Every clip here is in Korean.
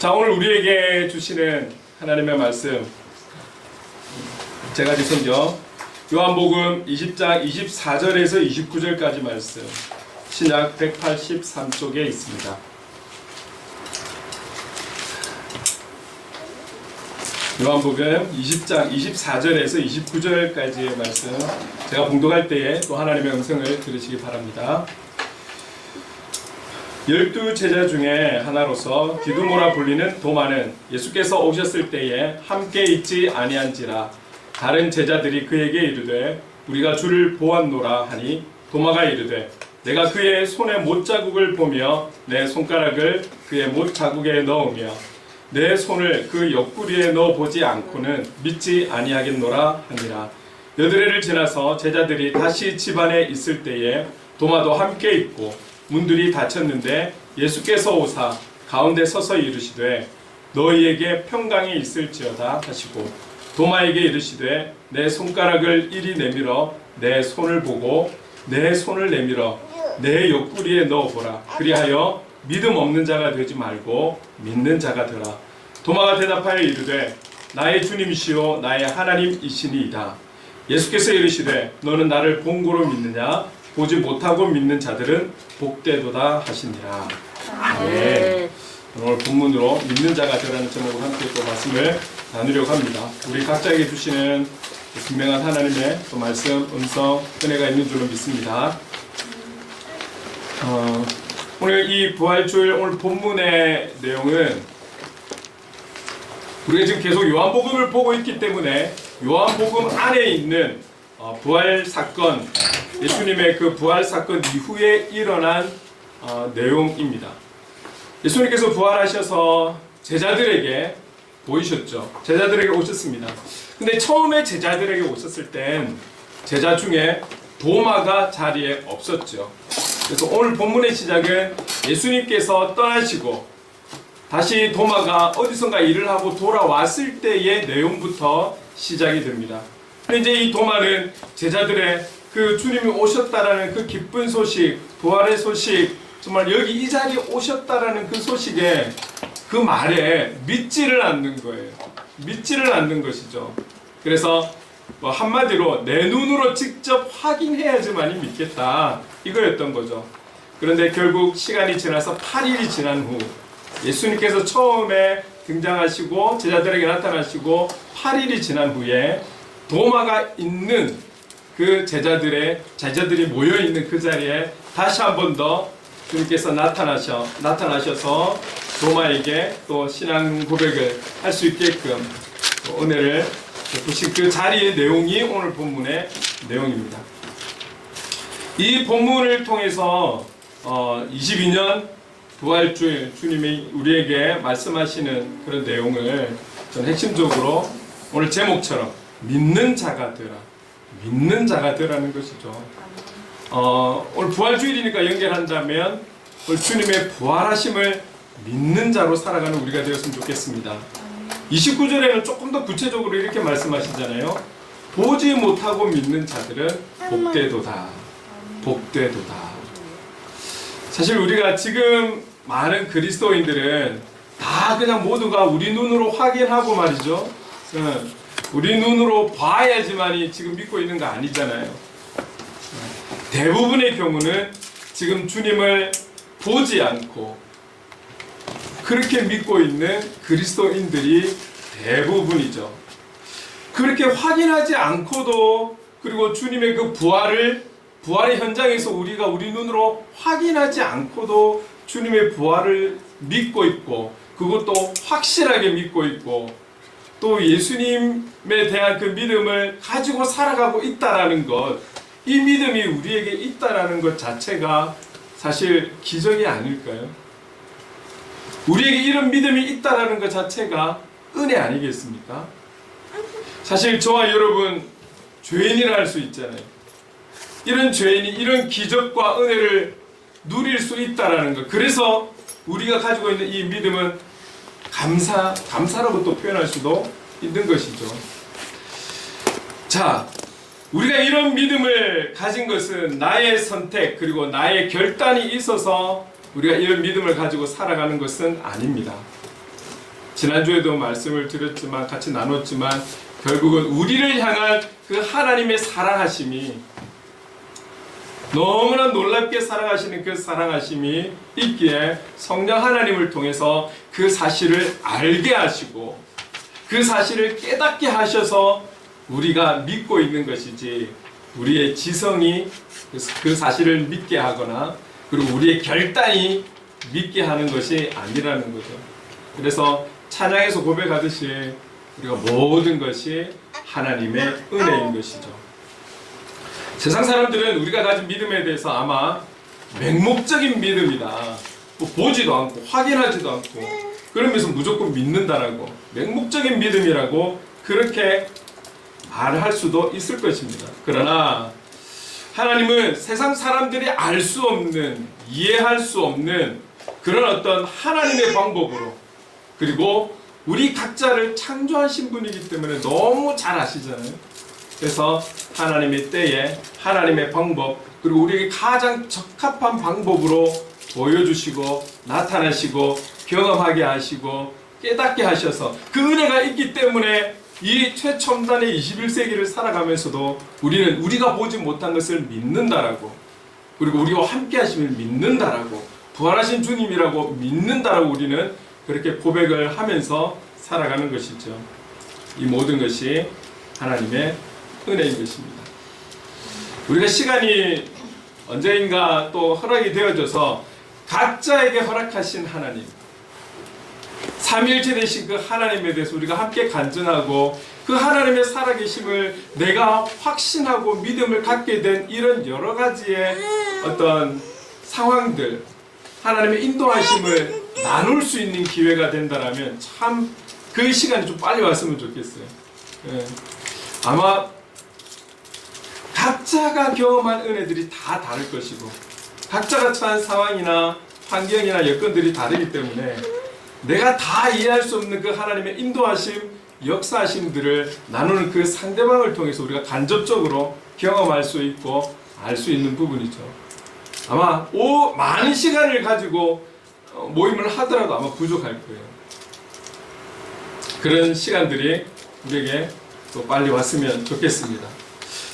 자, 오늘 우리에게 주시는 하나님의 말씀, 제가 성경 요한복음 20장 24절에서 29절까지 말씀, 신약 183쪽에 있습니다. 요한복음 20장 24절에서 29절까지의 말씀, 제가 봉독할 때에 또 하나님의 음성을 들으시기 바랍니다. 12 제자 중에 하나로서 디두모라 불리는 도마는 예수께서 오셨을 때에 함께 있지 아니한지라 다른 제자들이 그에게 이르되 우리가 주를 보았노라 하니 도마가 이르되 내가 그의 손에 못자국을 보며 내 손가락을 그의 못자국에 넣으며 내 손을 그 옆구리에 넣어보지 않고는 믿지 아니하겠노라 하니라. 여드레를 지나서 제자들이 다시 집안에 있을 때에 도마도 함께 있고 문들이 닫혔는데 예수께서 오사 가운데 서서 이르시되 너희에게 평강이 있을지어다 하시고 도마에게 이르시되 내 손가락을 이리 내밀어 내 손을 보고 내 손을 내밀어 내 옆구리에 넣어보라. 그리하여 믿음 없는 자가 되지 말고 믿는 자가 되라. 도마가 대답하여 이르되 나의 주님이시오 나의 하나님이시니이다. 예수께서 이르시되 너는 나를 본고로 믿느냐? 보지 못하고 믿는 자들은 복되도다 하시니라. 네. 오늘 본문으로 믿는 자가 되라는 제목으로 함께 또 말씀을 나누려고 합니다. 우리 각자에게 주시는 분명한 하나님의 또 말씀, 음성, 은혜가 있는 줄로 믿습니다. 오늘 이 부활주일 오늘 본문의 내용은 우리가 지금 계속 요한복음을 보고 있기 때문에 요한복음 안에 있는 부활 사건, 예수님의 그 부활 사건 이후에 일어난 내용입니다. 예수님께서 부활하셔서 제자들에게 보이셨죠. 제자들에게 오셨습니다. 근데 처음에 제자들에게 오셨을 땐 제자 중에 도마가 자리에 없었죠. 그래서 오늘 본문의 시작은 예수님께서 떠나시고 다시 도마가 어디선가 일을 하고 돌아왔을 때의 내용부터 시작이 됩니다. 근데 이제 이 도마는 제자들의 그 주님이 오셨다라는 그 기쁜 소식, 부활의 소식, 정말 여기 이 자리에 오셨다라는 그 소식에 그 말에 믿지를 않는 거예요. 믿지를 않는 것이죠. 그래서 뭐 한마디로 내 눈으로 직접 확인해야지만이 믿겠다 이거였던 거죠. 그런데 결국 시간이 지나서 8일이 지난 후 예수님께서 처음에 등장하시고 제자들에게 나타나시고 8일이 지난 후에 도마가 있는 그 제자들이 모여있는 그 자리에 다시 한 번 더 주님께서 나타나셔서 도마에게 또 신앙 고백을 할 수 있게끔 은혜를 베푸신 그 자리의 내용이 오늘 본문의 내용입니다. 이 본문을 통해서 22년 부활주일 주님이 우리에게 말씀하시는 그런 내용을 저는 핵심적으로 오늘 제목처럼 믿는 자가 되라. 믿는 자가 되라는 것이죠. 오늘 부활주일이니까 연결한다면 오늘 주님의 부활하심을 믿는 자로 살아가는 우리가 되었으면 좋겠습니다. 29절에는 조금 더 구체적으로 이렇게 말씀하시잖아요. 보지 못하고 믿는 자들은 복되도다. 복되도다. 사실 우리가 지금 많은 그리스도인들은 다 그냥 모두가 우리 눈으로 확인하고 말이죠. 우리 눈으로 봐야지만이 지금 믿고 있는 거 아니잖아요. 대부분의 경우는 지금 주님을 보지 않고 그렇게 믿고 있는 그리스도인들이 대부분이죠. 그렇게 확인하지 않고도 그리고 주님의 그 부활의 현장에서 우리가 우리 눈으로 확인하지 않고도 주님의 부활을 믿고 있고 그것도 확실하게 믿고 있고 또 예수님에 대한 그 믿음을 가지고 살아가고 있다라는 것, 이 믿음이 우리에게 있다라는 것 자체가 사실 기적이 아닐까요? 우리에게 이런 믿음이 있다라는 것 자체가 은혜 아니겠습니까? 사실 저와 여러분 죄인이라 할 수 있잖아요. 이런 죄인이 이런 기적과 은혜를 누릴 수 있다라는 것. 그래서 우리가 가지고 있는 이 믿음은 감사라고 또 표현할 수도 있는 것이죠. 자, 우리가 이런 믿음을 가진 것은 나의 선택 그리고 나의 결단이 있어서 우리가 이런 믿음을 가지고 살아가는 것은 아닙니다. 지난주에도 말씀을 드렸지만 같이 나눴지만 결국은 우리를 향한 그 하나님의 사랑하심이 너무나 놀랍게 사랑하시는 그 사랑하심이 있기에 성령 하나님을 통해서 그 사실을 알게 하시고 그 사실을 깨닫게 하셔서 우리가 믿고 있는 것이지 우리의 지성이 그 사실을 믿게 하거나 그리고 우리의 결단이 믿게 하는 것이 아니라는 거죠. 그래서 찬양에서 고백하듯이 우리가 모든 것이 하나님의 은혜인 것이죠. 세상 사람들은 우리가 가진 믿음에 대해서 아마 맹목적인 믿음이다. 뭐 보지도 않고 확인하지도 않고 그러면서 무조건 믿는다라고 맹목적인 믿음이라고 그렇게 말할 수도 있을 것입니다. 그러나 하나님은 세상 사람들이 알 수 없는 이해할 수 없는 그런 어떤 하나님의 방법으로 그리고 우리 각자를 창조하신 분이기 때문에 너무 잘 아시잖아요. 그래서 하나님의 때에 하나님의 방법 그리고 우리에게 가장 적합한 방법으로 보여주시고 나타나시고 경험하게 하시고 깨닫게 하셔서 그 은혜가 있기 때문에 이 최첨단의 21세기를 살아가면서도 우리는 우리가 보지 못한 것을 믿는다라고 그리고 우리와 함께 하심을 믿는다라고 부활하신 주님이라고 믿는다라고 우리는 그렇게 고백을 하면서 살아가는 것이죠. 이 모든 것이 하나님의 은혜인 것입니다. 우리가 시간이 언제인가 또 허락이 되어져서 각자에게 허락하신 하나님 삼위일체 되신 그 하나님에 대해서 우리가 함께 간증하고 그 하나님의 살아계심을 내가 확신하고 믿음을 갖게 된 이런 여러 가지의 어떤 상황들 하나님의 인도하심을 나눌 수 있는 기회가 된다라면 참 그 시간이 좀 빨리 왔으면 좋겠어요. 예. 아마 각자가 경험한 은혜들이 다 다를 것이고 각자가 처한 상황이나 환경이나 여건들이 다르기 때문에 내가 다 이해할 수 없는 그 하나님의 인도하심, 역사하심들을 나누는 그 상대방을 통해서 우리가 간접적으로 경험할 수 있고 알 수 있는 부분이죠. 아마 많은 시간을 가지고 모임을 하더라도 아마 부족할 거예요. 그런 시간들이 우리에게 또 빨리 왔으면 좋겠습니다.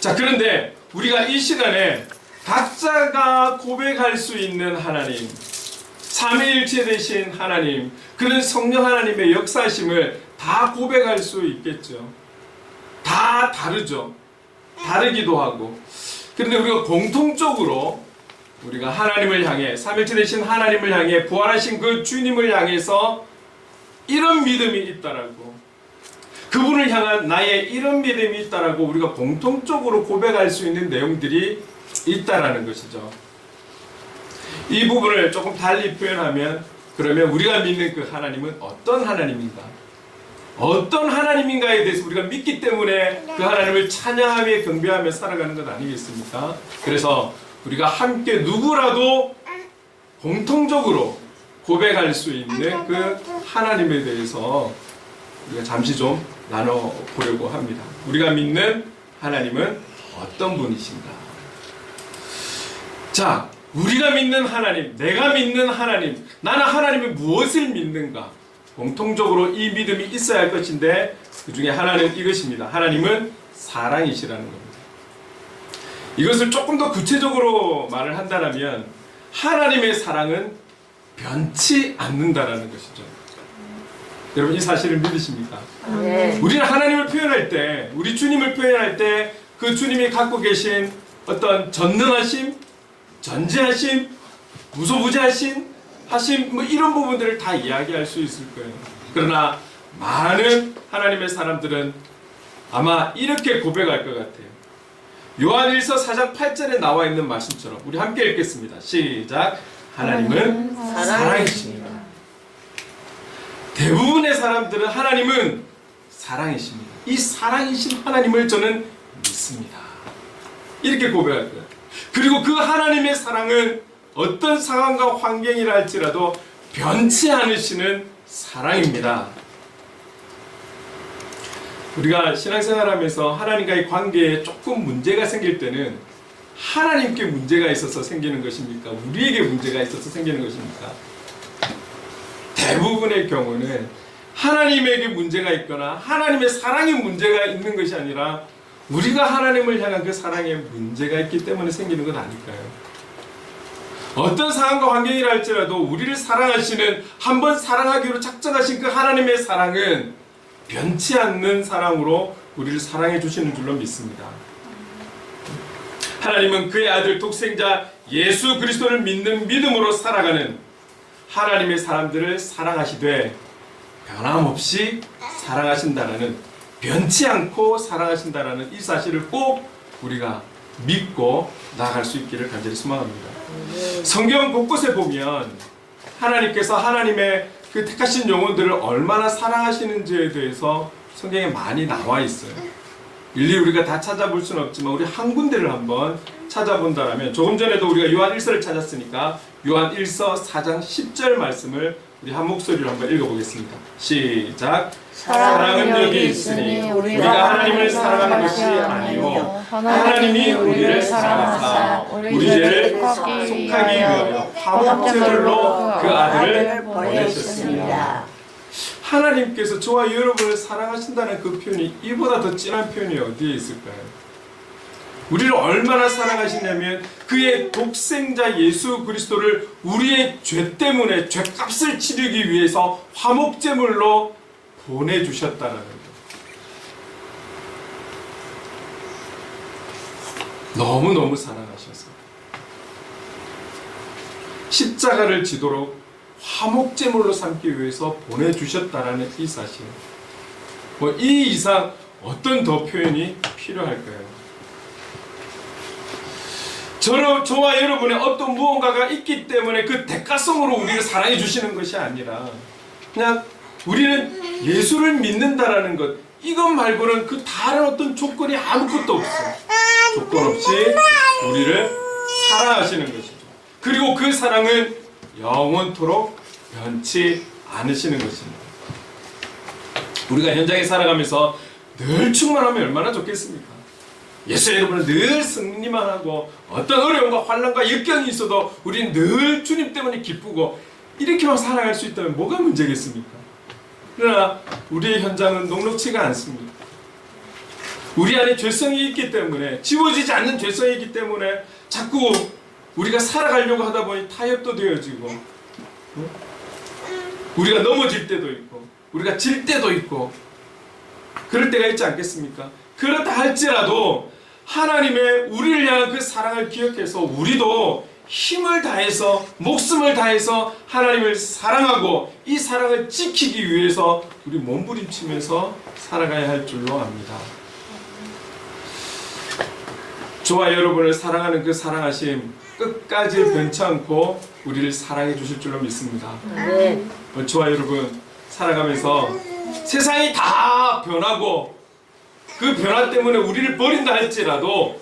자, 그런데 우리가 이 시간에 각자가 고백할 수 있는 하나님, 삼위일체 되신 하나님, 그런 성령 하나님의 역사심을 다 고백할 수 있겠죠. 다 다르죠. 다르기도 하고. 그런데 우리가 공통적으로 우리가 하나님을 향해 삼위일체 되신 하나님을 향해 부활하신 그 주님을 향해서 이런 믿음이 있다라고 그분을 향한 나의 이런 믿음이 있다라고 우리가 공통적으로 고백할 수 있는 내용들이 있다라는 것이죠. 이 부분을 조금 달리 표현하면 그러면 우리가 믿는 그 하나님은 어떤 하나님인가? 어떤 하나님인가에 대해서 우리가 믿기 때문에 그 하나님을 찬양하며 경배하며 살아가는 것 아니겠습니까? 그래서 우리가 함께 누구라도 공통적으로 고백할 수 있는 그 하나님에 대해서 우리가 잠시 좀 나눠보려고 합니다. 우리가 믿는 하나님은 어떤 분이신가? 자, 우리가 믿는 하나님, 내가 믿는 하나님, 나는 하나님이 무엇을 믿는가? 공통적으로 이 믿음이 있어야 할 것인데 그 중에 하나는 이것입니다. 하나님은 사랑이시라는 겁니다. 이것을 조금 더 구체적으로 말을 한다면 하나님의 사랑은 변치 않는다라는 것이죠. 여러분 이 사실을 믿으십니까? 네. 우리는 하나님을 표현할 때, 우리 주님을 표현할 때 그 주님이 갖고 계신 어떤 전능하심, 전지하심, 무소부재하심, 하심 뭐 이런 부분들을 다 이야기할 수 있을 거예요. 그러나 많은 하나님의 사람들은 아마 이렇게 고백할 것 같아요. 요한일서 4장 8절에 나와 있는 말씀처럼 우리 함께 읽겠습니다. 시작. 하나님은 사랑이십니다. 대부분의 사람들은 하나님은 사랑이십니다. 이 사랑이신 하나님을 저는 믿습니다. 이렇게 고백할 거예요. 그리고 그 하나님의 사랑은 어떤 상황과 환경이라 할지라도 변치 않으시는 사랑입니다. 우리가 신앙생활하면서 하나님과의 관계에 조금 문제가 생길 때는 하나님께 문제가 있어서 생기는 것입니까? 우리에게 문제가 있어서 생기는 것입니까? 대부분의 경우는 하나님에게 문제가 있거나 하나님의 사랑에 문제가 있는 것이 아니라 우리가 하나님을 향한 그 사랑에 문제가 있기 때문에 생기는 건 아닐까요? 어떤 상황과 환경이라 할지라도 우리를 사랑하시는, 한번 사랑하기로 작정하신 그 하나님의 사랑은 변치 않는 사랑으로 우리를 사랑해 주시는 줄로 믿습니다. 하나님은 그의 아들 독생자 예수 그리스도를 믿는 믿음으로 살아가는 하나님의 사람들을 사랑하시되 변함없이 사랑하신다라는, 변치 않고 사랑하신다라는 이 사실을 꼭 우리가 믿고 나아갈 수 있기를 간절히 소망합니다. 성경 곳곳에 보면 하나님께서 하나님의 그 택하신 영혼들을 얼마나 사랑하시는지에 대해서 성경에 많이 나와 있어요. 일일이 우리가 다 찾아볼 수는 없지만 우리 한 군데를 한번 찾아본다라면, 조금 전에도 우리가 요한 1서를 찾았으니까 요한 1서 4장 10절 말씀을 우리 한 목소리로 한번 읽어보겠습니다. 시작. 사랑은 여기 있으니 우리가 하나님을 사랑하는 것이 아니요 하나님이 우리를 사랑하사 우리 죄를 속하기 위하여 화목제물로 그 아들을 보내셨습니다. 하나님께서 저와 여러분을 사랑하신다는 그 표현이 이보다 더 진한 표현이 어디에 있을까요? 우리를 얼마나 사랑하시냐면 그의 독생자 예수 그리스도를 우리의 죄 때문에 죄값을 치르기 위해서 화목제물로 보내주셨다는 것. 너무너무 사랑하셔서 십자가를 지도록 화목제물로 삼기 위해서 보내주셨다라는 이 사실, 이 이상 어떤 더 표현이 필요할까요? 저와 여러분의 어떤 무언가가 있기 때문에 그 대가성으로 우리를 사랑해 주시는 것이 아니라 그냥 우리는 예수를 믿는다라는 것, 이것 말고는 그 다른 어떤 조건이 아무것도 없어요. 조건 없이 우리를 사랑하시는 것이죠. 그리고 그 사랑은 영원토록 변치 않으시는 것입니다. 우리가 현장에 살아가면서 늘 충만하면 얼마나 좋겠습니까? 예수 여러분은 늘 승리만 하고 어떤 어려움과 환난과 역경이 있어도 우리는 늘 주님 때문에 기쁘고 이렇게만 살아갈 수 있다면 뭐가 문제겠습니까? 그러나 우리의 현장은 녹록치가 않습니다. 우리 안에 죄성이 있기 때문에, 지워지지 않는 죄성이 있기 때문에 자꾸 우리가 살아가려고 하다 보니 타협도 되어지고, 우리가 넘어질 때도 있고 우리가 질 때도 있고 그럴 때가 있지 않겠습니까? 그렇다 할지라도 하나님의 우리를 향한 그 사랑을 기억해서 우리도 힘을 다해서, 목숨을 다해서 하나님을 사랑하고 이 사랑을 지키기 위해서 우리 몸부림치면서 살아가야 할 줄로 압니다. 저와 여러분을 사랑하는 그 사랑하심 끝까지 변치 않고 우리를 사랑해 주실 줄로 믿습니다. 저와 여러분 살아가면서 세상이 다 변하고 그 변화 때문에 우리를 버린다 할지라도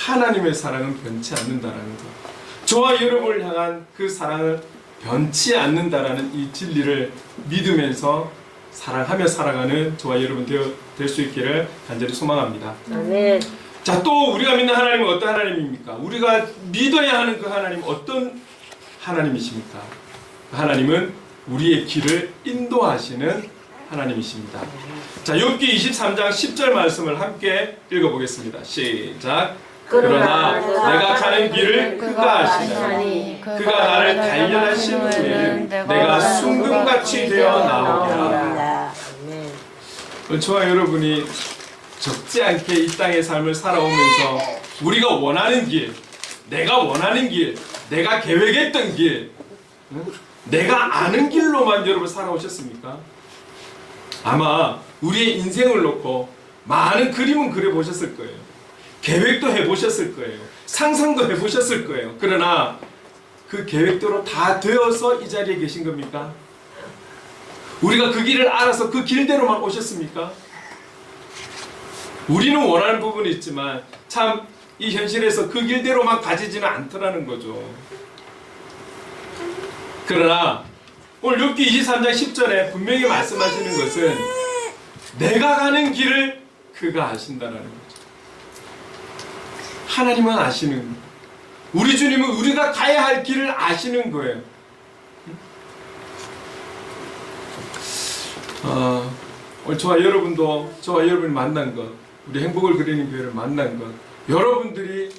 하나님의 사랑은 변치 않는다라는 것, 저와 여러분을 향한 그 사랑을 변치 않는다라는 이 진리를 믿으면서 사랑하며 살아가는 저와 여러분 될 수 있기를 간절히 소망합니다. 자, 또 우리가 믿는 하나님은 어떤 하나님입니까? 우리가 믿어야 하는 그 하나님은 어떤 하나님이십니까? 하나님은 우리의 길을 인도하시는 하나님이십니다. 자, 욥기 23장 10절 말씀을 함께 읽어보겠습니다. 시작. 그러나 내가 가는 길을 그가 아시나니 그가 나를 단련하신 후에는 내가 순금같이 되어 나오게 하리라. 저와 여러분이 적지 않게 이 땅의 삶을 살아오면서 우리가 원하는 길, 내가 원하는 길, 내가 계획했던 길, 내가 아는 길로만 여러분 살아오셨습니까? 아마 우리의 인생을 놓고 많은 그림은 그려보셨을 거예요. 계획도 해보셨을 거예요. 상상도 해보셨을 거예요. 그러나 그 계획대로 다 되어서 이 자리에 계신 겁니까? 우리가 그 길을 알아서 그 길대로만 오셨습니까? 우리는 원하는 부분이 있지만 참 이 현실에서 그 길대로만 가지지는 않더라는 거죠. 그러나 오늘 욥기 23장 10절에 분명히 말씀하시는 것은 내가 가는 길을 그가 아신다라는 거죠. 하나님은 아시는, 우리 주님은 우리가 가야 할 길을 아시는 거예요. 오늘 저와 여러분이 만난 것, 우리 행복을 그리는 교회를 만난 것, 여러분들이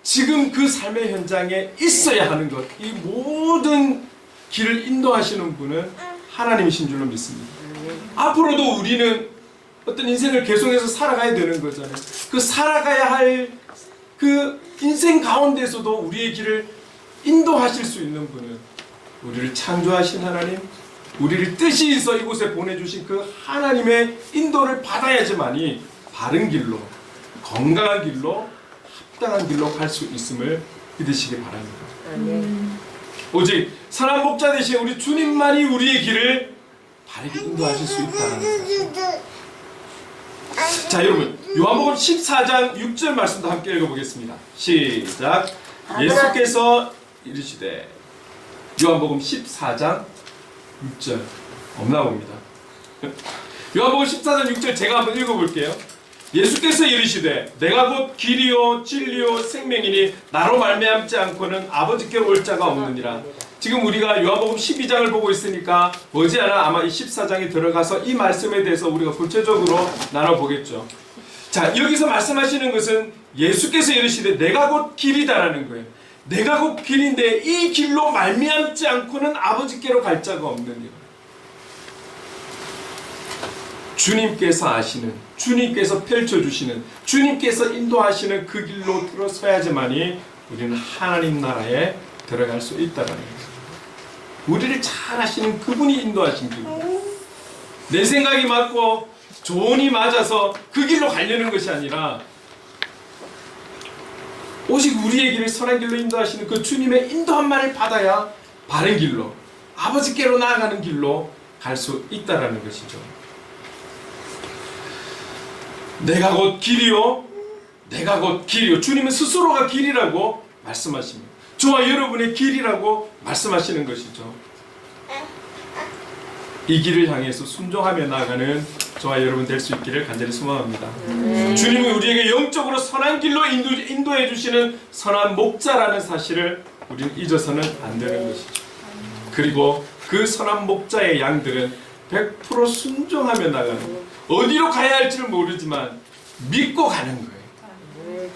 지금 그 삶의 현장에 있어야 하는 것, 이 모든 길을 인도하시는 분은 하나님이신 줄로 믿습니다. 앞으로도 우리는 어떤 인생을 계속해서 살아가야 되는 거잖아요. 그 살아가야 할 그 인생 가운데서도 우리의 길을 인도하실 수 있는 분은 우리를 창조하신 하나님, 우리를 뜻이 있어 이곳에 보내주신 그 하나님의 인도를 받아야지만이 바른 길로, 건강한 길로, 합당한 길로 갈 수 있음을 믿으시기 바랍니다. 오직 선한 목자 되신 우리 주님만이 우리의 길을 바르게 인도하실 수 있다는 사실. 자, 여러분, 요한복음 14장 6절 말씀도 함께 읽어보겠습니다. 시작. 예수께서 이르시되, 요한복음 14장 6절 없나 봅니다. 요한복음 14장 6절 제가 한번 읽어볼게요. 예수께서 이르시되 내가 곧 길이요 진리요 생명이니 나로 말미암지 않고는 아버지께로 올 자가 없느니라. 지금 우리가 요한복음 12장을 보고 있으니까 머지않아 아마 이 14장에 들어가서 이 말씀에 대해서 우리가 구체적으로 나눠보겠죠. 자, 여기서 말씀하시는 것은 예수께서 이르시되 내가 곧 길이다라는 거예요. 내가 곧 길인데 이 길로 말미암지 않고는 아버지께로 갈 자가 없느니라. 주님께서 아시는, 주님께서 펼쳐주시는, 주님께서 인도하시는 그 길로 들어서야지만이 우리는 하나님 나라에 들어갈 수 있다는 거예요. 우리를 잘 아시는 그분이 인도하신 길, 내 생각이 맞고 조언이 맞아서 그 길로 가려는 것이 아니라 오직 우리의 길을 선한 길로 인도하시는 그 주님의 인도함만을 받아야 바른 길로, 아버지께로 나아가는 길로 갈 수 있다는 것이죠. 내가 곧 길이요, 내가 곧 길이요. 주님은 스스로가 길이라고 말씀하십니다. 저와 여러분의 길이라고 말씀하시는 것이죠. 이 길을 향해서 순종하며 나아가는 저와 여러분 될 수 있기를 간절히 소망합니다. 주님은 우리에게 영적으로 선한 길로 인도해 주시는 선한 목자라는 사실을 우리는 잊어서는 안 되는 것이죠. 그리고 그 선한 목자의 양들은 100% 순종하며 나가는 거예요. 어디로 가야 할지를 모르지만 믿고 가는 거예요.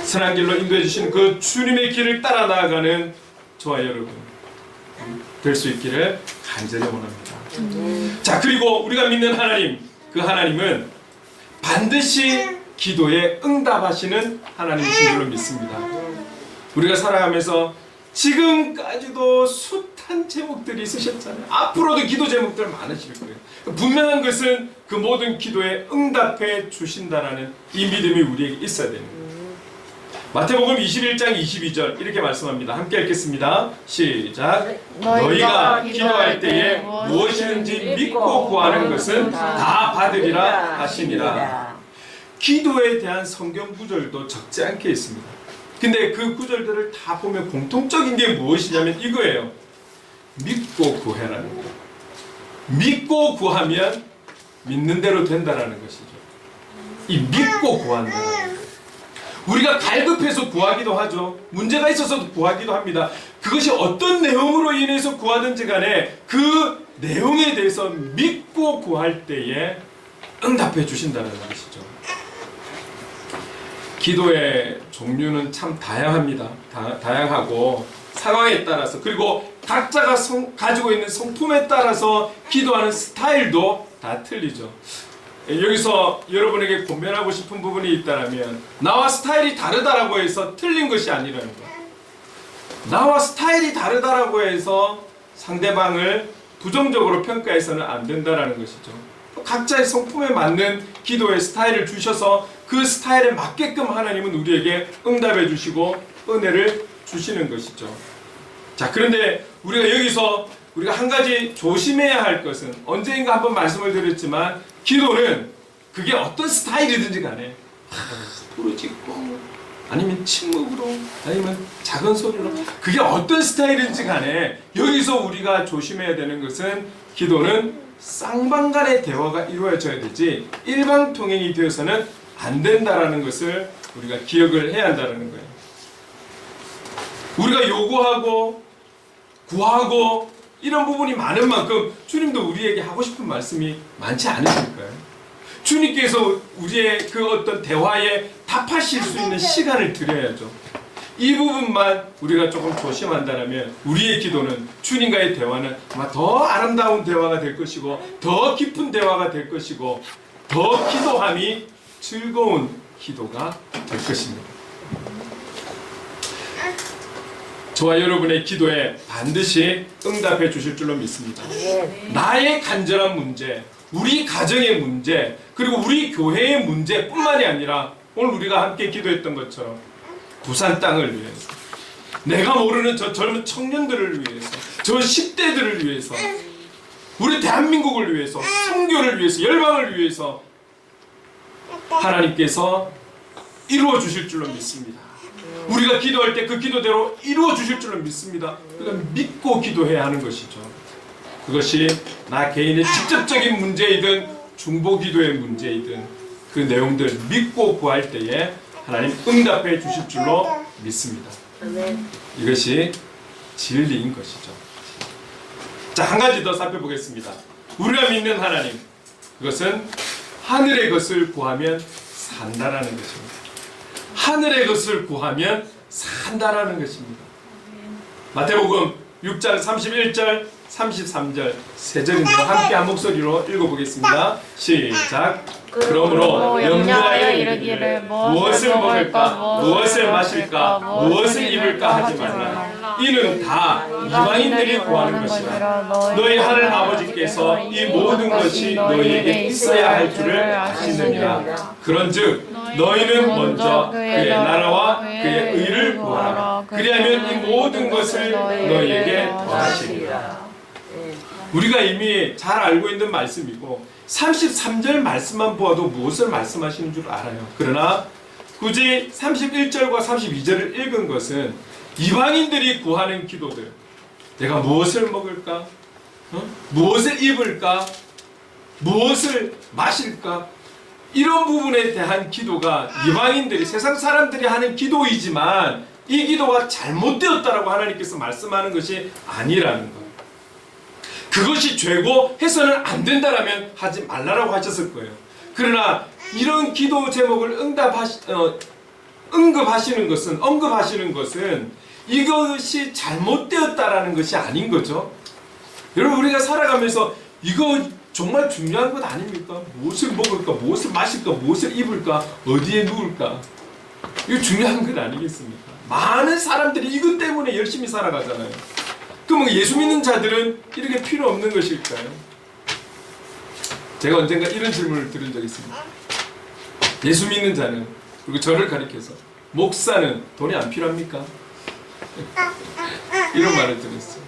선한 길로 인도해 주시는 그 주님의 길을 따라 나아가는 저와 여러분 될 수 있기를 간절히 원합니다. 자, 그리고 우리가 믿는 하나님, 그 하나님은 반드시 기도에 응답하시는 하나님이신 줄로 믿습니다. 우리가 살아가면서 지금까지도 숱한 제목들이 있으셨잖아요. 앞으로도 기도 제목들 많으실 거예요. 분명한 것은 그 모든 기도에 응답해 주신다라는 이 믿음이 우리에게 있어야 됩니다. 마태복음 21장 22절 이렇게 말씀합니다. 함께 읽겠습니다. 시작. 너희가 기도할 때에 무엇이든지 믿고 구하는 것은 다 받으리라 하시니라. 기도에 대한 성경 구절도 적지 않게 있습니다. 근데 그 구절들을 다 보면 공통적인 게 무엇이냐면 이거예요. 믿고 구해라는 거예요. 믿고 구하면 믿는 대로 된다라는 것이죠. 이 믿고 구한다는 거예요. 우리가 갈급해서 구하기도 하죠. 문제가 있어서 구하기도 합니다. 그것이 어떤 내용으로 인해서 구하든지 간에 그 내용에 대해서 믿고 구할 때에 응답해 주신다는 것이죠. 기도의 종류는 참 다양합니다. 다양하고 상황에 따라서, 그리고 각자가 가지고 있는 성품에 따라서 기도하는 스타일도 다 틀리죠. 여기서 여러분에게 권면하고 싶은 부분이 있다면 나와 스타일이 다르다라고 해서 틀린 것이 아니라는 것. 나와 스타일이 다르다라고 해서 상대방을 부정적으로 평가해서는 안 된다라는 것이죠. 각자의 성품에 맞는 기도의 스타일을 주셔서 그 스타일에 맞게끔 하나님은 우리에게 응답해 주시고 은혜를 주시는 것이죠. 자, 그런데 우리가 여기서 우리가 한 가지 조심해야 할 것은, 언젠가 한번 말씀을 드렸지만 기도는 그게 어떤 스타일이든지 간에 부르짖고 아니면 침묵으로 아니면 작은 소리로, 그게 어떤 스타일인지 간에 여기서 우리가 조심해야 되는 것은 기도는 쌍방간의 대화가 이루어져야 되지 일방통행이 되어서는 안 된다라는 것을 우리가 기억을 해야 한다는 거예요. 우리가 요구하고 구하고 이런 부분이 많은 만큼 주님도 우리에게 하고 싶은 말씀이 많지 않으실까요? 주님께서 우리의 그 어떤 대화에 답하실 수 있는 시간을 드려야죠. 이 부분만 우리가 조금 조심한다면 우리의 기도는 주님과의 대화는 아마 더 아름다운 대화가 될 것이고 더 깊은 대화가 될 것이고 더 기도함이 즐거운 기도가 될 것입니다. 저와 여러분의 기도에 반드시 응답해 주실 줄로 믿습니다. 나의 간절한 문제, 우리 가정의 문제, 그리고 우리 교회의 문제뿐만이 아니라 오늘 우리가 함께 기도했던 것처럼 부산 땅을 위해서, 내가 모르는 저 젊은 청년들을 위해서, 저 10대들을 위해서, 우리 대한민국을 위해서, 선교를 위해서, 열방을 위해서 하나님께서 이루어 주실 줄로 믿습니다. 우리가 기도할 때 그 기도대로 이루어 주실 줄로 믿습니다. 그러니까 믿고 기도해야 하는 것이죠. 그것이 나 개인의 직접적인 문제이든 중보 기도의 문제이든 그 내용들 믿고 구할 때에 하나님 응답해 주실 줄로 믿습니다. 이것이 진리인 것이죠. 자, 한 가지 더 살펴보겠습니다. 우리가 믿는 하나님, 그것은 하늘의 것을 구하면 산다라는 것입니다. 하늘의 것을 구하면 산다라는 것입니다. 마태복음 6장 31절 33절 세 절인데요. 함께 한 목소리로 읽어보겠습니다. 시작. 그러므로 염려하여 이르기를 무엇을 먹을까, 무엇을 마실까, 무엇을 입을까 하지 말라. 이는 다 이방인들이 구하는 것이라. 너희 하늘 아버지께서 이 모든 것이 너희에게 있어야 할 줄을 아시느니라. 그런즉 너희는 먼저 그의 나라와 그의 의를 구하라. 그리하면 이 모든 것을 너희에게 더하시리라. 우리가 이미 잘 알고 있는 말씀이고 33절 말씀만 보아도 무엇을 말씀하시는 줄 알아요. 그러나 굳이 31절과 32절을 읽은 것은 이방인들이 구하는 기도들, 내가 무엇을 먹을까? 무엇을 입을까? 무엇을 마실까? 이런 부분에 대한 기도가 이방인들이, 세상 사람들이 하는 기도이지만 이 기도가 잘못되었다라고 하나님께서 말씀하는 것이 아니라는 거예요. 그것이 죄고 해서는 안 된다라면 하지 말라라고 하셨을 거예요. 그러나 이런 기도 제목을 언급하시는 것은 이것이 잘못되었다라는 것이 아닌 거죠. 여러분, 우리가 살아가면서 이거 정말 중요한 것 아닙니까? 무엇을 먹을까, 무엇을 마실까, 무엇을 입을까, 어디에 누울까? 이거 중요한 것 아니겠습니까? 많은 사람들이 이것 때문에 열심히 살아가잖아요. 그럼 예수 믿는 자들은 이렇게 필요 없는 것일까요? 제가 언젠가 이런 질문을 들은 적이 있습니다. 예수 믿는 자는, 그리고 저를 가리켜서, 목사는 돈이 안 필요합니까? 이런 말을 들었어요.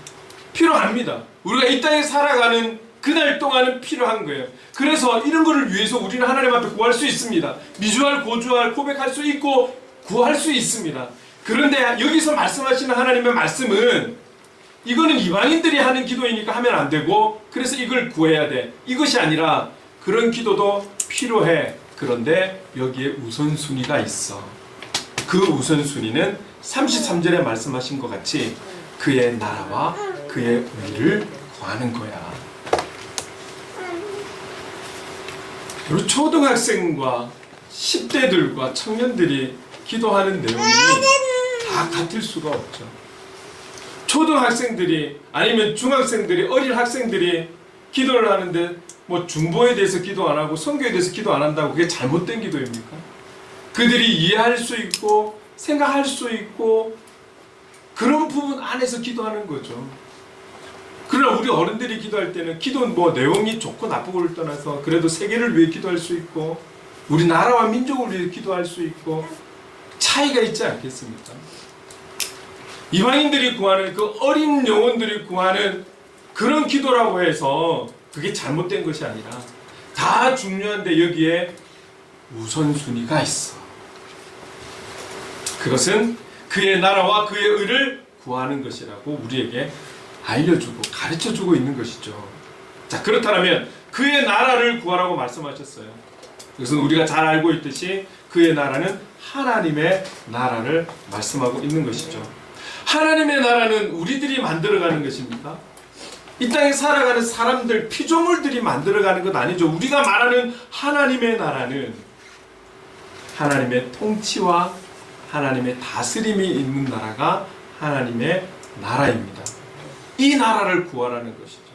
필요합니다. 우리가 이 땅에 살아가는 그날 동안은 필요한 거예요. 그래서 이런 거를 위해서 우리는 하나님 앞에 구할 수 있습니다. 미주알, 고주알, 고백할 수 있고 구할 수 있습니다. 그런데 여기서 말씀하시는 하나님의 말씀은 이거는 이방인들이 하는 기도이니까 하면 안 되고 그래서 이걸 구해야 돼. 이것이 아니라 그런 기도도 필요해. 그런데 여기에 우선순위가 있어. 그 우선순위는 33절에 말씀하신 것 같이 그의 나라와 그의 의를 구하는 거야. 그리고 초등학생과 10대들과 청년들이 기도하는 내용이 다 같을 수가 없죠. 초등학생들이 아니면 중학생들이, 어린 학생들이 기도를 하는데 뭐 중보에 대해서 기도 안 하고 선교에 대해서 기도 안 한다고 그게 잘못된 기도입니까? 그들이 이해할 수 있고 생각할 수 있고 그런 부분 안에서 기도하는 거죠. 그러나 우리 어른들이 기도할 때는 기도는 뭐 내용이 좋고 나쁘고를 떠나서 그래도 세계를 위해 기도할 수 있고 우리 나라와 민족을 위해 기도할 수 있고 차이가 있지 않겠습니까? 이방인들이 구하는 그 어린 영혼들이 구하는 그런 기도라고 해서 그게 잘못된 것이 아니라 다 중요한데 여기에 우선순위가 있어. 그것은 그의 나라와 그의 의를 구하는 것이라고 우리에게 알려주고 가르쳐주고 있는 것이죠. 자, 그렇다면 그의 나라를 구하라고 말씀하셨어요. 그것은 우리가 잘 알고 있듯이 그의 나라는 하나님의 나라를 말씀하고 있는 것이죠. 하나님의 나라는 우리들이 만들어가는 것입니까? 이 땅에 살아가는 사람들, 피조물들이 만들어가는 것 아니죠. 우리가 말하는 하나님의 나라는 하나님의 통치와 하나님의 다스림이 있는 나라가 하나님의 나라입니다. 이 나라를 구하라는 것이죠.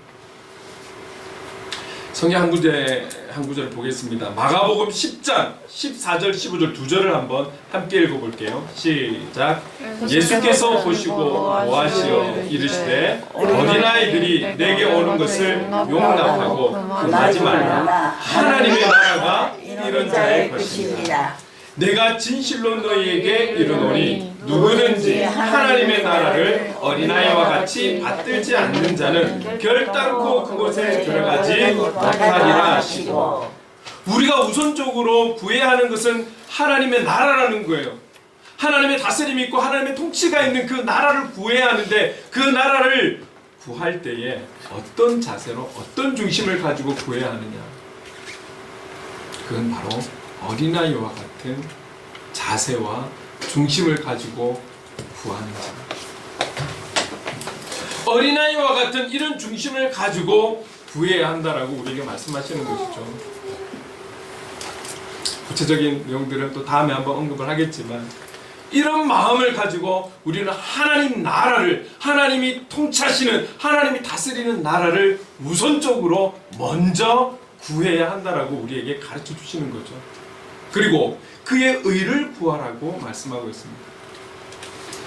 성경 한 구절을 보겠습니다. 마가복음 10장 14절 15절 두 절을 한번 함께 읽어볼게요. 시작. 예수께서 보시고 노하시어 이르시되 어린아이들이 내게 오는 것을 용납하고 금하지 말라. 하나님의 나라가 이런 자의 것입니다. 내가 진실로 너희에게 이르노니 누구든지 하나님의 나라를 어린아이와 같이 받들지 않는 자는 결단코 그곳에 들어가지 못하리라 하시고, 우리가 우선적으로 구해야 하는 것은 하나님의 나라라는 거예요. 하나님의 다스림이 있고 하나님의 통치가 있는 그 나라를 구해야 하는데, 그 나라를 구할 때에 어떤 자세로 어떤 중심을 가지고 구해야 하느냐, 그건 바로 어린아이와 같은 자세와 중심을 가지고 구하는 자. 어린아이와 같은 이런 중심을 가지고 구해야 한다라고 우리에게 말씀하시는 것이죠. 구체적인 내용들은 또 다음에 한번 언급을 하겠지만, 이런 마음을 가지고 우리는 하나님 나라를, 하나님이 통치하시는, 하나님이 다스리는 나라를 우선적으로 먼저 구해야 한다라고 우리에게 가르쳐 주시는 거죠. 그리고 그의 의를 구하라고 말씀하고 있습니다.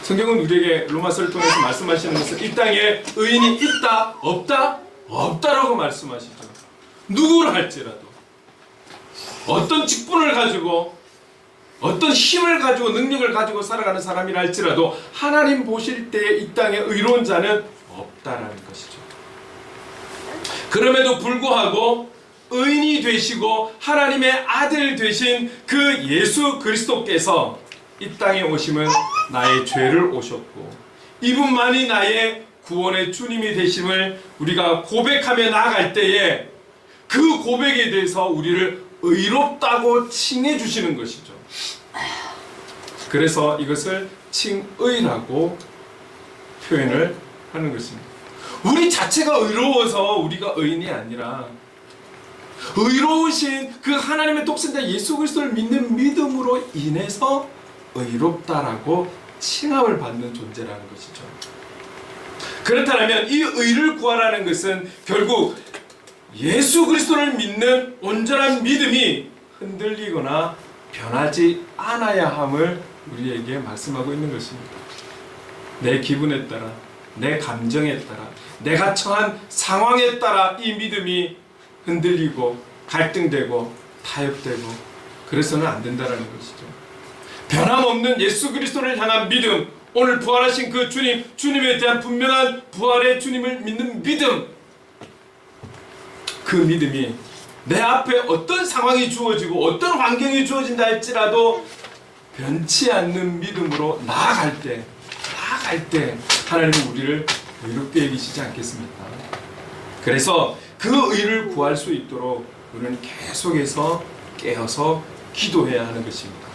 성경은 우리에게 로마서를 통해서 말씀하시는 것은 이 땅에 의인이 있다, 없다, 없다라고 말씀하시죠. 누구를 할지라도, 어떤 직분을 가지고, 어떤 힘을 가지고, 능력을 가지고 살아가는 사람이라 할지라도 하나님 보실 때에 이 땅에 의로운 자는 없다라는 것이죠. 그럼에도 불구하고 의인이 되시고 하나님의 아들 되신 그 예수 그리스도께서 이 땅에 오심은 나의 죄를 오셨고, 이분만이 나의 구원의 주님이 되심을 우리가 고백하며 나아갈 때에 그 고백에 대해서 우리를 의롭다고 칭해 주시는 것이죠. 그래서 이것을 칭의라고 표현을 하는 것입니다. 우리 자체가 의로워서 우리가 의인이 아니라, 의로우신 그 하나님의 독생자 예수 그리스도를 믿는 믿음으로 인해서 의롭다라고 칭함을 받는 존재라는 것이죠. 그렇다면 이 의를 구하라는 것은 결국 예수 그리스도를 믿는 온전한 믿음이 흔들리거나 변하지 않아야 함을 우리에게 말씀하고 있는 것입니다. 내 기분에 따라, 내 감정에 따라, 내가 처한 상황에 따라 이 믿음이 흔들리고 갈등되고 타협되고 그래서는 안 된다는 것이죠. 변함없는 예수 그리스도를 향한 믿음, 오늘 부활하신 그 주님, 주님에 대한 분명한 부활의 주님을 믿는 믿음, 그 믿음이 내 앞에 어떤 상황이 주어지고 어떤 환경이 주어진다 할지라도 변치 않는 믿음으로 나아갈 때 하나님은 우리를 의롭게 여기시지 않겠습니까? 그래서 그 의를 구할 수 있도록 우리는 계속해서 깨어서 기도해야 하는 것입니다.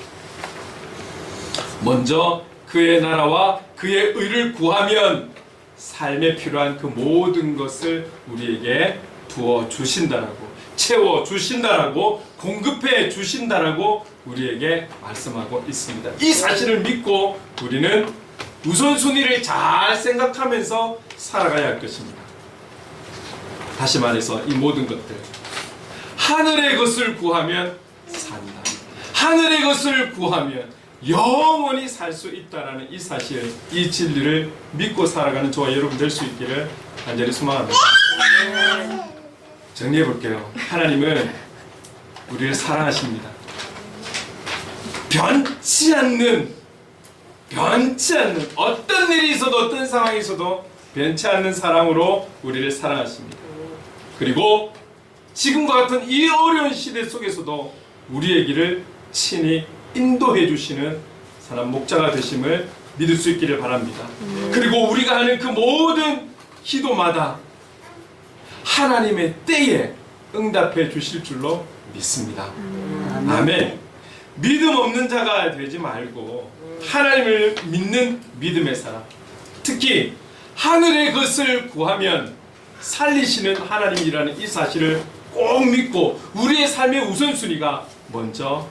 먼저 그의 나라와 그의 의를 구하면 삶에 필요한 그 모든 것을 우리에게 부어 주신다라고, 채워 주신다라고, 공급해 주신다라고 우리에게 말씀하고 있습니다. 이 사실을 믿고 우리는 우선순위를 잘 생각하면서 살아가야 할 것입니다. 다시 말해서 이 모든 것들, 하늘의 것을 구하면 산다, 하늘의 것을 구하면 영원히 살 수 있다라는 이 사실, 이 진리를 믿고 살아가는 저와 여러분 될 수 있기를 간절히 소망합니다. 정리해 볼게요. 하나님은 우리를 사랑하십니다. 변치 않는 어떤 일이 있어도 어떤 상황이 있어도 변치 않는 사랑으로 우리를 사랑하십니다. 그리고 지금과 같은 이 어려운 시대 속에서도 우리의 길을 친히 인도해 주시는 사람 목자가 되심을 믿을 수 있기를 바랍니다. 그리고 우리가 하는 그 모든 기도마다 하나님의 때에 응답해 주실 줄로 믿습니다. 아멘. 믿음 없는 자가 되지 말고 하나님을 믿는 믿음의 사람, 특히 하늘의 것을 구하면 살리시는 하나님이라는 이 사실을 꼭 믿고 우리의 삶의 우선순위가 먼저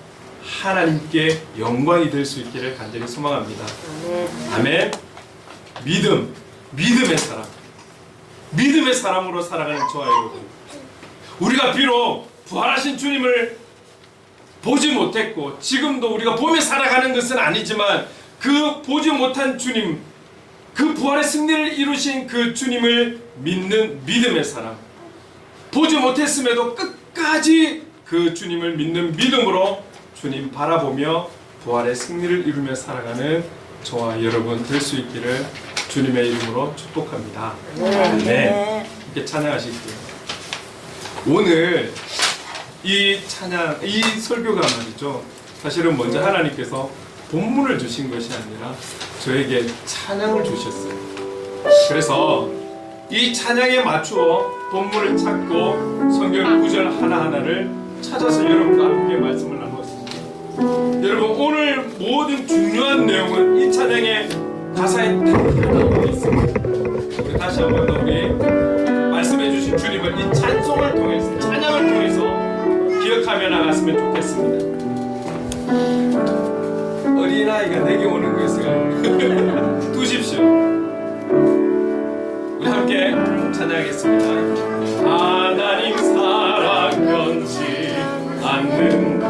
하나님께 영광이 될 수 있기를 간절히 소망합니다. 아멘. 믿음의 사람, 믿음의 사람으로 살아가는 저와 여러분, 우리가 비록 부활하신 주님을 보지 못했고 지금도 우리가 보며 살아가는 것은 아니지만 그 보지 못한 주님, 그 부활의 승리를 이루신 그 주님을 믿는 믿음의 사람, 보지 못했음에도 끝까지 그 주님을 믿는 믿음으로 주님 바라보며 부활의 승리를 이루며 살아가는 저와 여러분 될 수 있기를 주님의 이름으로 축복합니다. 네. 이렇게 찬양하실게요. 오늘 이 찬양, 이 설교가 말이죠, 사실은 먼저 하나님께서 본문을 주신 것이 아니라 저에게 찬양을 주셨어요. 그래서 이 찬양에 맞추어 본문을 찾고 성경 구절 하나하나를 찾아서 여러분과 함께 말씀을 나누었습니다. 여러분, 오늘 모든 중요한 내용은 이 찬양의 가사에 딱 나오고 있습니다. 다시 한번 더 우리 말씀해 주신 주님을 이 찬송을 통해서, 찬양을 통해서 기억하며 나갔으면 좋겠습니다. 어린아이가 내게 오는 것을 두십시오. 우리 함께 찬양하겠습니다. 하나님 사랑 변치 않는다.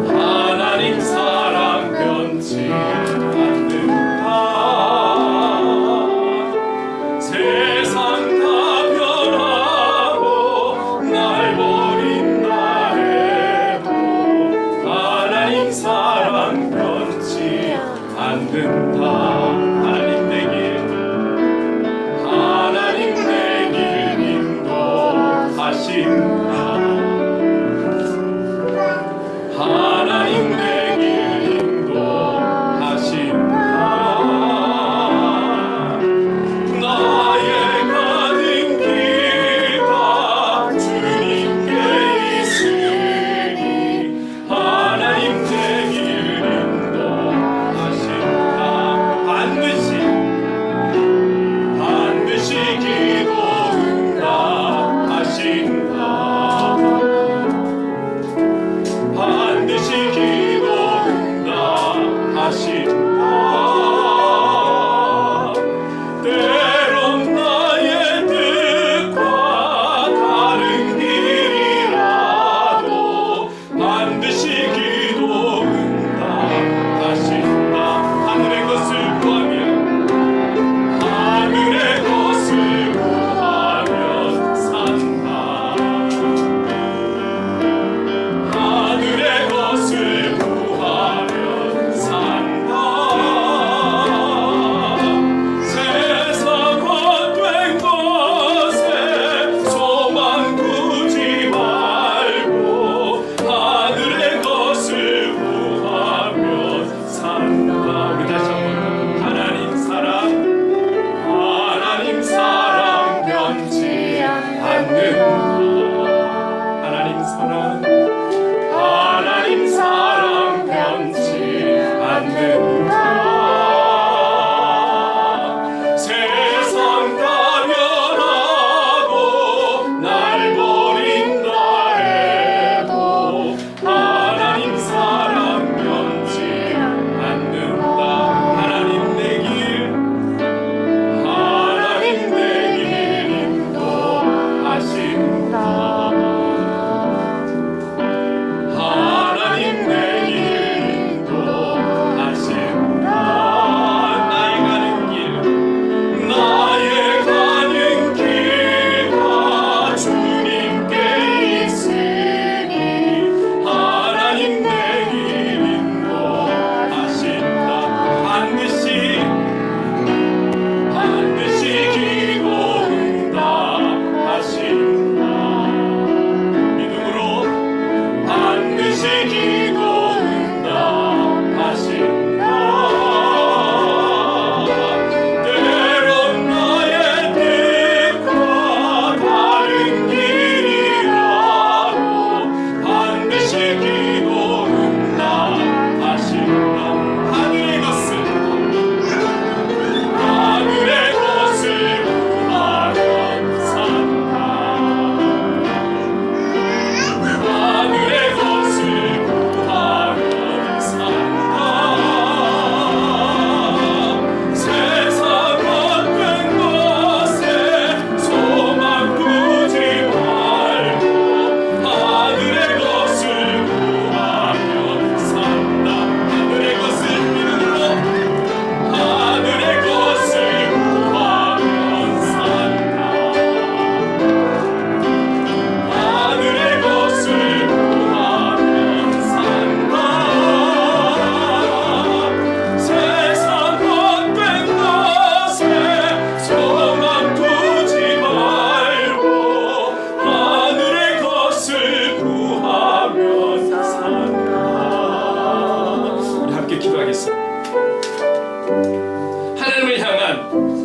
하나님 사랑 변치 않는다. 세상 다 변하고 날 버린다 해도 하나님 사랑 변치 않는다. 하나님 내 길 인도하신다. 하나님 내 길 인도하신다. 나의 가는 길 다 주님께 있으니 하나님 내 길 인도하신다. 하나님을 향한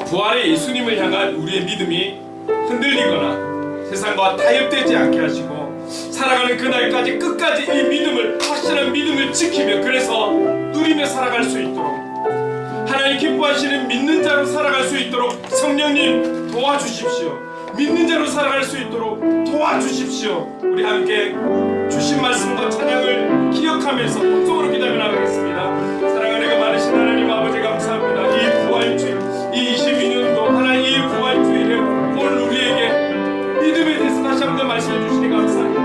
부활의 예수님을 향한 우리의 믿음이 흔들리거나 세상과 타협되지 않게 하시고 살아가는 그날까지 끝까지 이 믿음을, 확실한 믿음을 지키며 그래서 누리며 살아갈 수 있도록 하나님 기뻐하시는 믿는 자로 살아갈 수 있도록 성령님 도와주십시오. 믿는 자로 살아갈 수 있도록 도와주십시오. 우리 함께 주신 말씀과 찬양을 기억하면서 통성으로 기도하며 나가겠습니다. 사랑하는 그 많으신 하나님 아버지 감사합니다. 이 부활주일, 이 22년도 하나님 이 부활주일에 오늘 우리에게 믿음에 대해서 다시 한번 말씀해 주시니 감사합니다.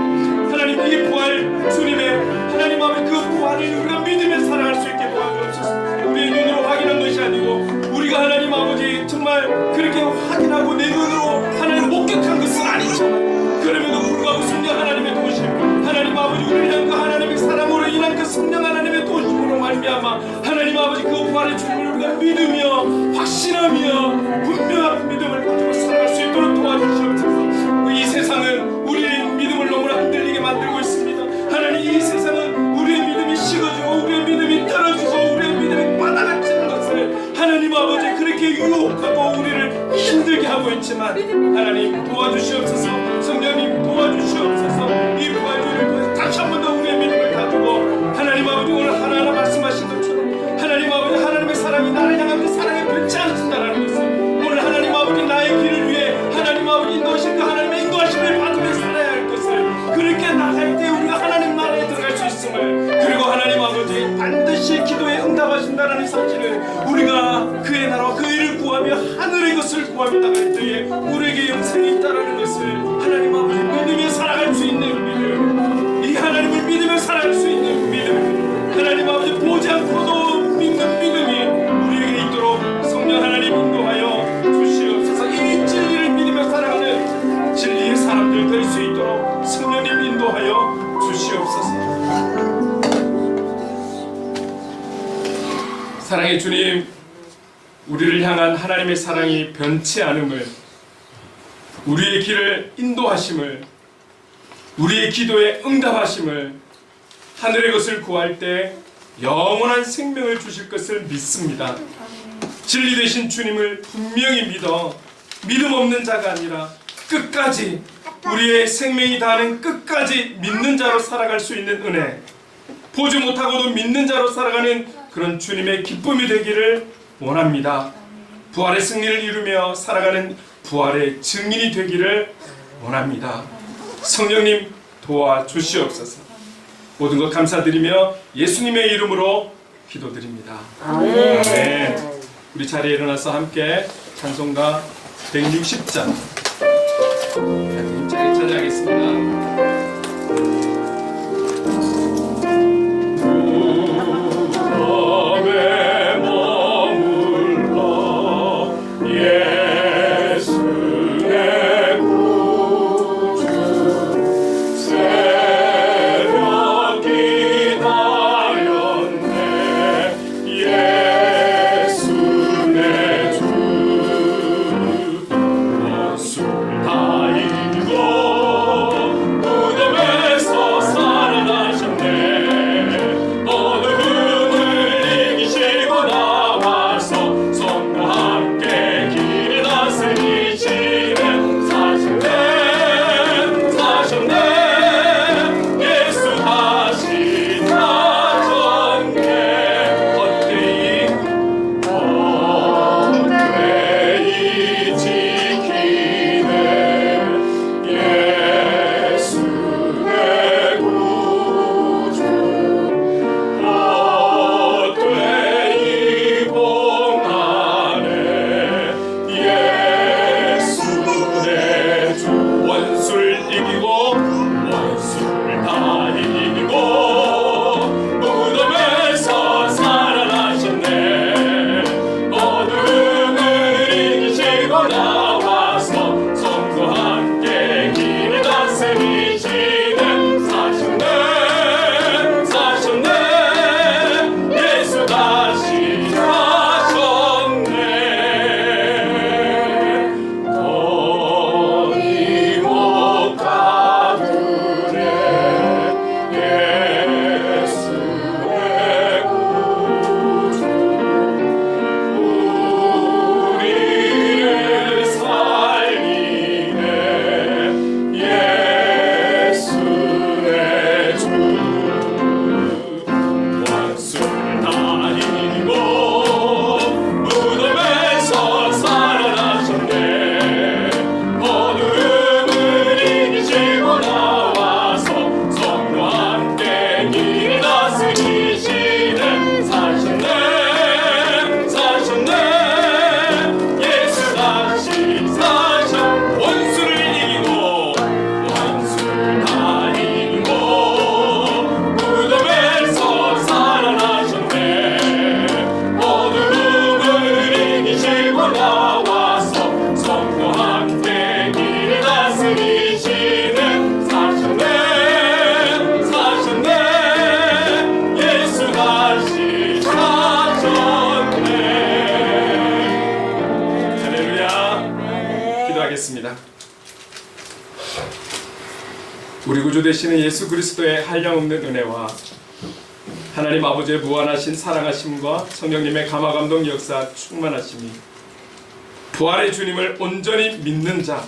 하나님 이 부활 주님의 하나님 아버지 그 부활을 우리가 믿으며 살아갈 수 있게 도와주옵소서. 우리의 눈으로 확인한 것이 아니고 우리가 하나님 아버지 정말 그렇게 확인하고 내 눈으로 하나님 목격한 것은 아니지만 그럼에도 불구하고 성령 하나님의 도우심, 하나님 아버지 우리를 향한 그 하나님의 사랑으로 인한 그 성령 하나님의 도우심으로 말미암아 하나님 아버지 그 부활의 주님을 우리가 믿으며 확신하며 분명한 믿음을 가지고 살아갈 수 있도록 도와주시옵소서. 이 세상은 우리의 믿음을 너무나 흔들리게 만들고 있습니다. 하나님 이 세상은 우리의 믿음이 식어지고 우리의 믿음이 떨어지고 우리의 믿음이 바닥을 치는 것을 하나님 아버지 그렇게 유혹하고 우리를 힘들게 하고 있지만 하나님 도와주시옵소서. 성령님 도와주시옵소서. 이 부활주의를 통해서 다시 한 번 더 우리의 믿음을 가지고 하나님 아버지 오늘 하나하나 말씀하신 것처럼 하나님 아버지 하나님의 사랑이 나를 향한 그 사랑에 변치 않는다라는 것을 오늘 하나님 아버지 나의 길을 위해 하나님 아버지 인도하신 그 하나님의 인도하심을 받으며 살아야 할 것을 그렇게 나갈 때 우리가 하나님 나라에 들어갈 수 있음을 그리고 하나님 아버지 반드시 기도에 응답하신다라는 사실을 우리가 그의 나라와 그 일을 구하며 하늘의 것을 구하며 나갈 때에 우리에게 영생이 있다라는 것을 하나님 아버지 믿으며 살아갈 수 있는 믿음, 이 하나님을 믿으며 살아갈 수 있는 믿음, 하나님 아버지 보지 않고도 믿는 믿음이 우리에게 있도록 성령 하나님 인도하여 주시옵소서. 이 진리를 믿으며 살아가는 진리의 사람들 될 수 있도록 성령님 인도하여 주시옵소서. 사랑의 주님, 우리를 향한 하나님의 사랑이 변치 않음을, 우리의 길을 인도하심을, 우리의 기도에 응답하심을, 하늘의 것을 구할 때 영원한 생명을 주실 것을 믿습니다. 진리 되신 주님을 분명히 믿어 믿음 없는 자가 아니라 끝까지 우리의 생명이 다하는 끝까지 믿는 자로 살아갈 수 있는 은혜, 보지 못하고도 믿는 자로 살아가는 그런 주님의 기쁨이 되기를 원합니다. 부활의 승리를 이루며 살아가는 부활의 증인이 되기를 원합니다. 성령님 도와주시옵소서. 모든 것 감사드리며 예수님의 이름으로 기도드립니다. 아멘. 우리 자리에 일어나서 함께 찬송가 160장 힘차게 찬양하겠습니다. 일 다스리시네 사셨네 예수 다시 사셔 원수를 이기고 다 이기고 무덤에서 살아나셨네 어두움을 이기시고 나와서 성도와 함께 길 다스리시는 사셨네 예수 다시 사셨네. 할렐루야. 기도하겠습니다. 우리 구주 되시는 예수 그리스도의 한량없는 은혜와 하나님 아버지의 무한하신 사랑하심과 성령님의 감화감동 역사 충만하심이 부활의 주님을 온전히 믿는 자,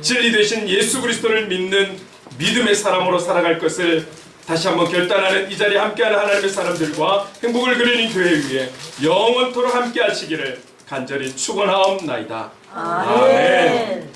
진리 되신 예수 그리스도를 믿는 믿음의 사람으로 살아갈 것을 다시 한번 결단하는 이 자리에 함께하는 하나님의 사람들과 행복을 그리는 교회 위에 영원토록 함께 하시기를 간절히 축원하옵나이다. 아멘.